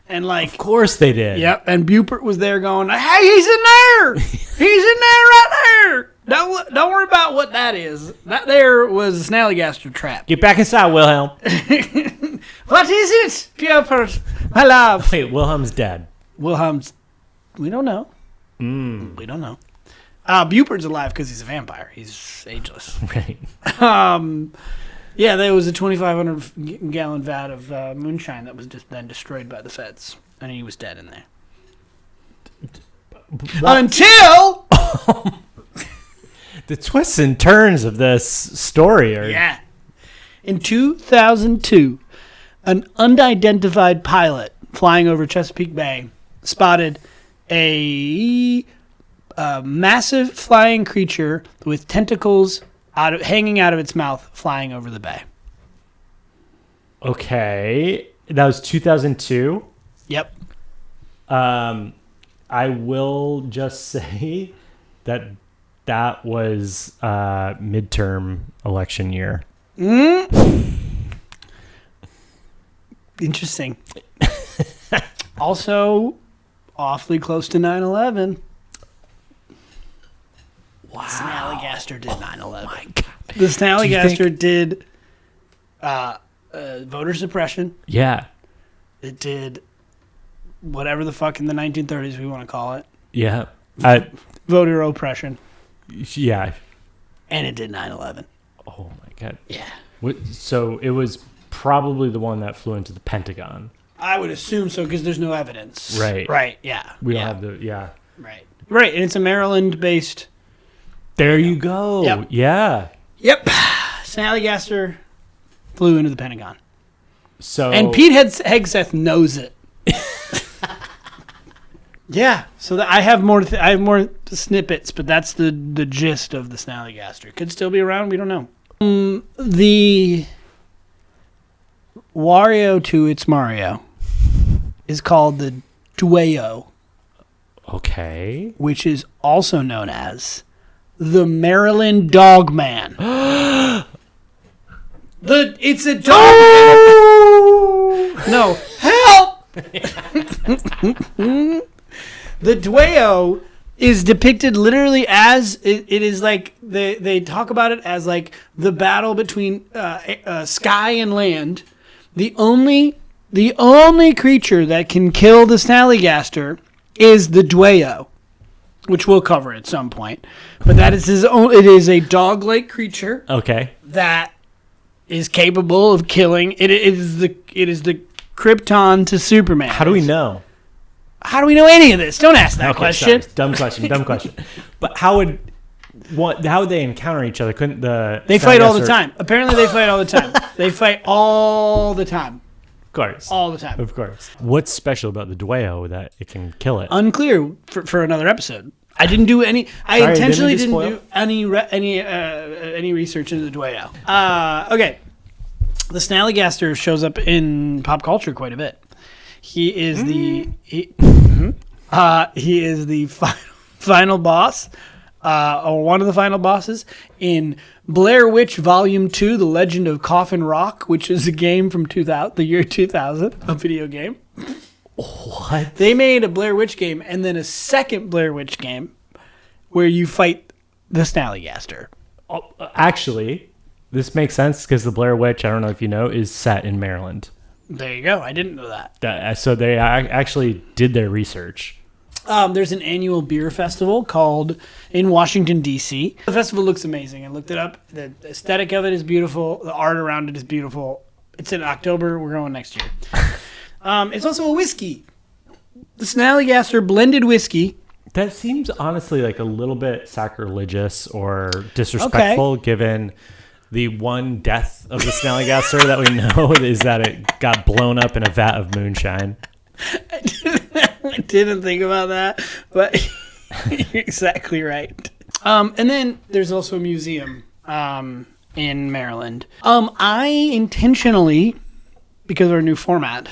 And Of course they did. Yep. And Bupert was there going, hey, he's in there. He's in there right there. Don't worry about what that is. That there was a Snallygaster trap. Get back inside, Wilhelm. What is it, Bupert? My love. Wait, Wilhelm's dead. Wilhelm's, we don't know. We don't know. Bupert's alive because he's a vampire. He's ageless. Right. Yeah, there was a 2,500 gallon vat of moonshine that was just then destroyed by the feds, and he was dead in there. Until the twists and turns of this story are in 2002, an unidentified pilot flying over Chesapeake Bay spotted a massive flying creature with tentacles hanging out of its mouth, flying over the bay. Okay. That was 2002. Yep. I will just say that was midterm election year. Interesting. Also, awfully close to 9/11. Wow. Snallygaster did 9/11. Oh my God. The Snallygaster did voter suppression. Yeah. It did whatever the fuck in the 1930s we want to call it. Yeah. Voter oppression. Yeah. And it did 9/11. Oh my God. Yeah. So it was probably the one that flew into the Pentagon. I would assume so because there's no evidence. Right. Right. Yeah. We don't have the, yeah. Right. Right. And it's a Maryland-based. There you go. Yep. Yeah. Yep. Snallygaster flew into the Pentagon. So. And Pete Hegseth knows it. Yeah. So I have more. I have more snippets, but that's the gist of the Snallygaster. Could still be around. We don't know. The Wario to its Mario is called the Dueo, Okay. which is also known as the Maryland Dogman. It's a dog. No, help! The Dueo is depicted literally as it is like they talk about it as like the battle between sky and land. The only creature that can kill the Snallygaster is the Dueo, which we'll cover at some point. But that is his own. It is a dog-like creature Okay. that is capable of killing. It is the Krypton to Superman. How do we know? How do we know any of this? Don't ask that Okay, question. sorry. Dumb question. But how would they encounter each other? Couldn't They fight all the time. Apparently, they fight all the time. They fight all the time. Of course. All the time. Of course. What's special about the Dueo that it can kill it? Unclear for another episode. I didn't do any. I Sorry, intentionally didn't didn't mean to do any research into the Dueo. Okay, the Snallygaster shows up in pop culture quite a bit. He is he is the final boss, or one of the final bosses in Blair Witch Volume 2: The Legend of Coffin Rock, which is a game from the year 2000, a video game. What? They made a Blair Witch game and then a second Blair Witch game where you fight the Snallygaster. Actually, this makes sense because the Blair Witch, I don't know if you know, is set in Maryland. There you go. I didn't know that. So they actually did their research. There's an annual beer festival called in Washington, D.C. The festival looks amazing. I looked it up. The aesthetic of it is beautiful. The art around it is beautiful. It's in October. We're going next year. It's also a whiskey. The Snallygaster blended whiskey. That seems honestly like a little bit sacrilegious or disrespectful given the one death of the Snallygaster that we know is that it got blown up in a vat of moonshine. I didn't think about that, but you're exactly right. And then there's also a museum in Maryland. I intentionally, because of our new format,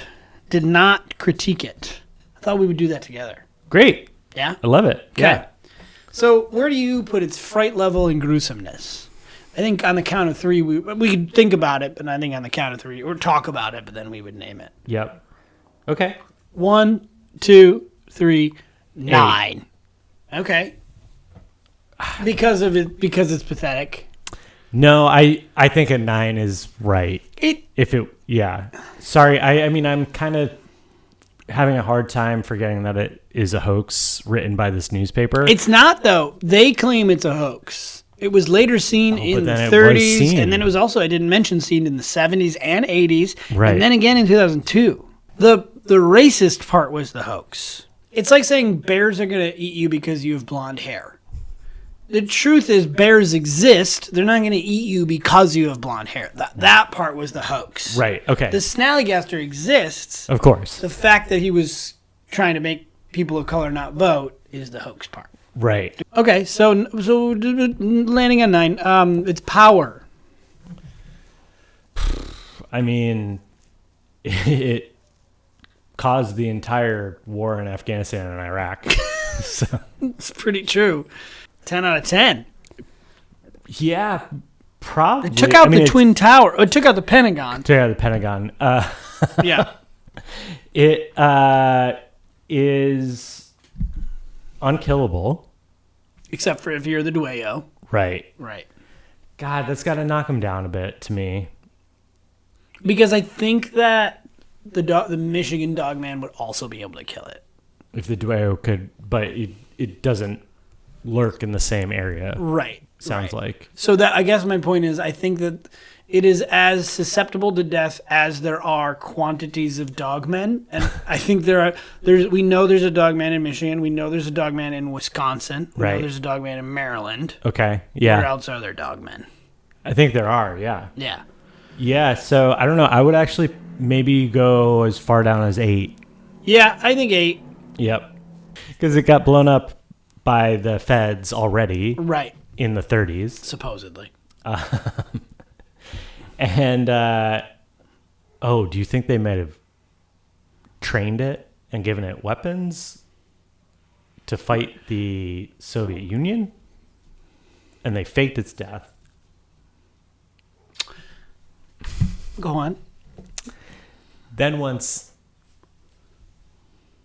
did not critique it. I thought we would do that together. Great. Yeah? I love it. Okay. Yeah. So where do you put its fright level and gruesomeness? I think on the count of three, we could think about it, but I think on the count of three, or talk about it, but then we would name it. Yep. Okay. 1, 2, 3, 9. Okay. Because it's pathetic. No, I think a 9 is right. Sorry, I mean, I'm kind of having a hard time forgetting that it is a hoax written by this newspaper. It's not, though. They claim it's a hoax. It was later seen in the then 30s, and then it was also, I didn't mention, seen in the 70s and 80s, Right. and then again in 2002. The racist part was the hoax. It's like saying bears are going to eat you because you have blonde hair. The truth is bears exist. They're not going to eat you because you have blonde hair. That part was the hoax. Right, okay. The Snallygaster exists. Of course. The fact that he was trying to make people of color not vote is the hoax part. Right. Okay, so landing on 9. It's power. I mean, it caused the entire war in Afghanistan and Iraq. So, It's pretty true. 10 out of 10. yeah, probably. It took out the Twin Tower. It took out the Pentagon. Took out the Pentagon. Yeah. It is unkillable. Except for if you're the Dueyo. Right. Right. God, that's got to knock him down a bit to me. Because I think that the Michigan Dogman would also be able to kill it. If the Dueo could, but it doesn't lurk in the same area. Right. Sounds right. like. So that, I guess my point is, I think that it is as susceptible to death as there are quantities of dogmen, and I think we know there's a dogman in Michigan. We know there's a dogman in Wisconsin. We know Right. there's a dogman in Maryland. Okay. Yeah. Where else are there dogmen? I think there are. Yeah. Yeah. Yeah. So I don't know. I would actually maybe go as far down as 8. Yeah, I think 8. Yep. Because it got blown up by the feds already Right. in the 30s. Supposedly. And, do you think they might have trained it and given it weapons to fight the Soviet Union? And they faked its death. Go on. Then once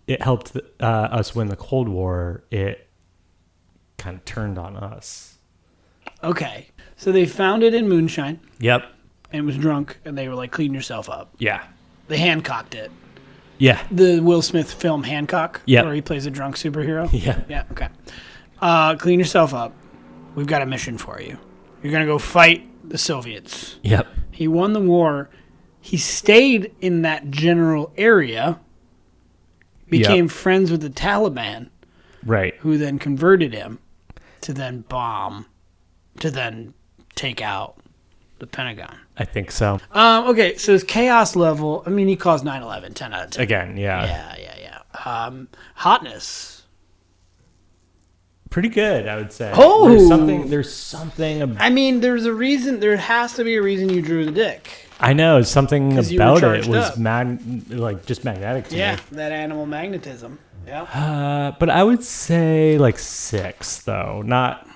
it helped us win the Cold War, it kind of turned on us. Okay. So they found it in moonshine. Yep. And it was drunk, and they were like, clean yourself up. Yeah. They Hancocked it. Yeah. The Will Smith film Hancock, Yep. where he plays a drunk superhero. Yeah. Yeah, okay. Clean yourself up. We've got a mission for you. You're going to go fight the Soviets. Yep. He won the war. He stayed in that general area, became friends with the Taliban, Right. who then converted him to then bomb, to then take out the Pentagon. I think so. Okay, so his chaos level, I mean, he caused 9/11, 10 out of 10. Again, yeah. Yeah. Hotness. Pretty good, I would say. Oh! There's something about, I mean, there's a reason, there has to be a reason you drew the dick. I know, something 'Cause you were about it charged was up. just magnetic to Yeah, me. that animal magnetism. Yeah. But I would say like 6 though. Not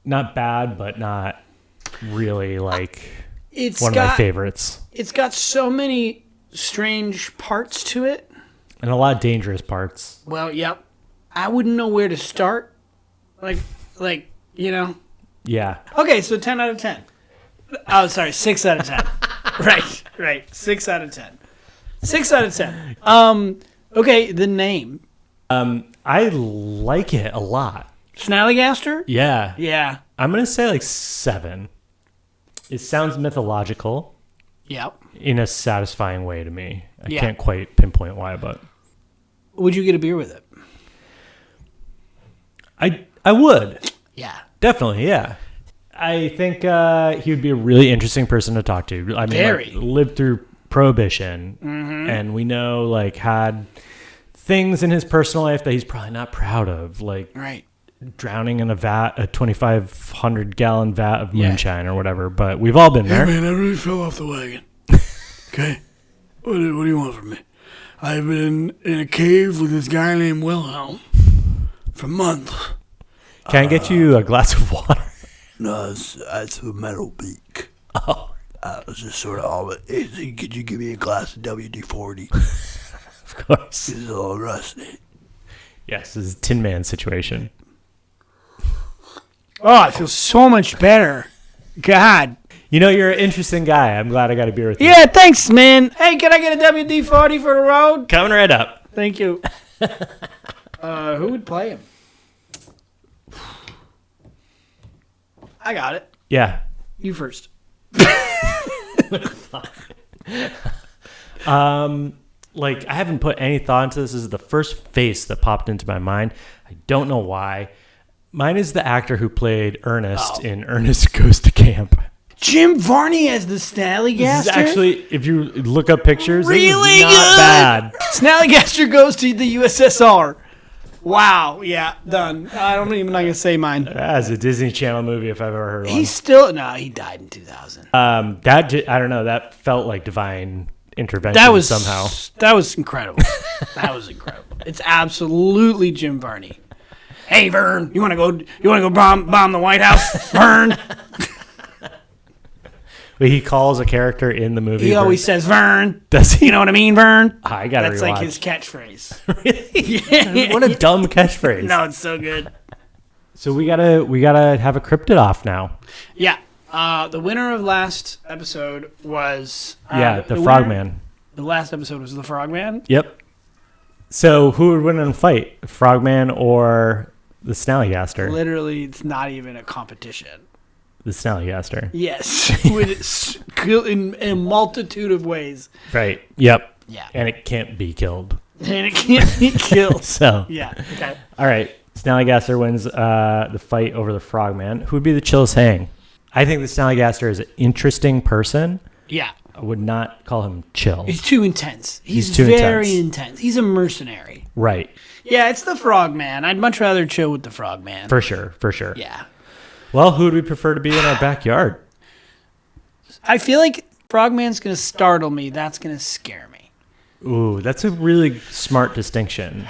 bad, but not really like It's one of my favorites. It's got so many strange parts to it. And a lot of dangerous parts. Well, yep. I wouldn't know where to start. Like, you know. Yeah. Okay, so 10 out of 10. Oh, sorry, 6 out of 10. Right. 6 out of 10. 6 out of 10. Okay, the name. I like it a lot. Snallygaster? Yeah. Yeah. I'm going to say like 7. It sounds mythological Yep. in a satisfying way to me. I Yeah. can't quite pinpoint why, but Would you get a beer with it? I would. Yeah. Definitely, yeah. I think he would be a really interesting person to talk to. I mean, Very. like, lived through Prohibition, and we know, like, had things in his personal life that he's probably not proud of. Like, Right. drowning in a 2,500 gallon vat of moonshine or whatever. But we've all been there. Man, I really fell off the wagon. Okay, what do you want from me? I've been in a cave with this guy named Wilhelm for months. Can I get you a glass of water? No, it's a metal beak. Oh, It's just sort of all of it. Could you give me a glass of WD-40? of course. It's all rusty. Yes, this is a Tin Man situation. Oh, I feel so much better. God. You know, you're an interesting guy. I'm glad I got a beer with you. Yeah, thanks, man. Hey, can I get a WD-40 for the road? Coming right up. Thank you. Who would play him? I got it. Yeah. You first. Like, I haven't put any thought into this. This is the first face that popped into my mind. I don't know why. Mine is the actor who played Ernest in Ernest Goes to Camp. Jim Varney as the Snallygaster? This is actually, if you look up pictures, really this is not bad. Snallygaster goes to the USSR. Wow. Yeah, done. I don't even not gonna say mine. That's a Disney Channel movie if I've ever heard one. He's still he died in 2000. I don't know. That felt like divine intervention That was somehow. That was incredible. That was incredible. It's absolutely Jim Varney. Hey Vern, you want to go bomb the White House, Vern? But he calls a character in the movie. He always says Vern. Does he? You know what I mean, Vern? I gotta That's rewatch. like his catchphrase. Really? What a dumb catchphrase. No, it's so good. So we gotta have a cryptid off now. Yeah. The winner of last episode was The winner- Frogman. The last episode was the Frogman. Yep. So who would win in a fight, Frogman or the Snallygaster? Literally, it's not even a competition. The Snallygaster. Yes, in a multitude of ways. Right. Yep. Yeah, And it can't be killed. and it can't be killed. So. Yeah. Okay. All right. Snallygaster wins the fight over the Frogman. Who would be the chillest hang? I think the Snallygaster is an interesting person. Yeah. I would not call him chill. He's too intense. He's too very intense. intense. He's a mercenary. Right. Yeah, it's the Frogman. I'd much rather chill with the Frogman. For sure. Yeah. Well, who would we prefer to be in our backyard? I feel like Frogman's going to startle me. That's going to scare me. Ooh, that's a really smart distinction.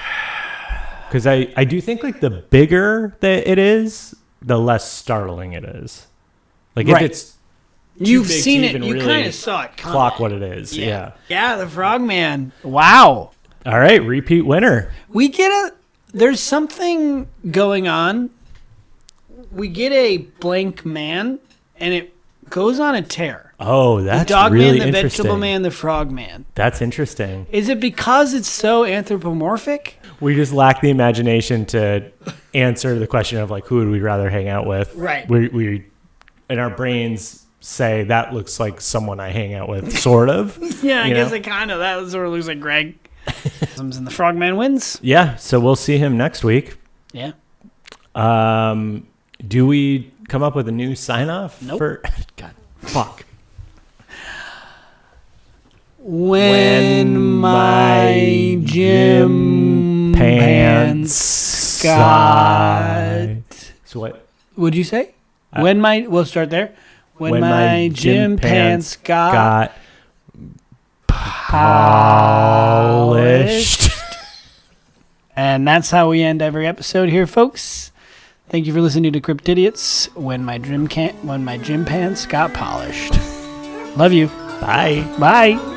Because I do think like the bigger that it is, the less startling it is. Like Right. if it's You've big to seen it. even You really kind of saw it coming. clock what it is. Yeah. Yeah, the Frogman. Wow. All right, repeat winner. We get there's something going on. We get a blank man, and it goes on a tear. Oh, The that's Dog really Man, the interesting. Vegetable Man, the Frog Man. That's interesting. Is it because it's so anthropomorphic? We just lack the imagination to answer the question of like who would we rather hang out with. Right. We in our brains say that looks like someone I hang out with, sort of. Yeah, I You guess know? it kind of. That sort of looks like Greg. And the Frogman wins. Yeah, so we'll see him next week. Yeah. Do we come up with a new sign off? Nope. God, fuck. When my gym pants got. So what? What'd you say? We'll start there. When my gym pants got polished. And that's how we end every episode here, folks. Thank you for listening to Cryptidiots. When my gym pants got polished. Love you. Bye. Bye.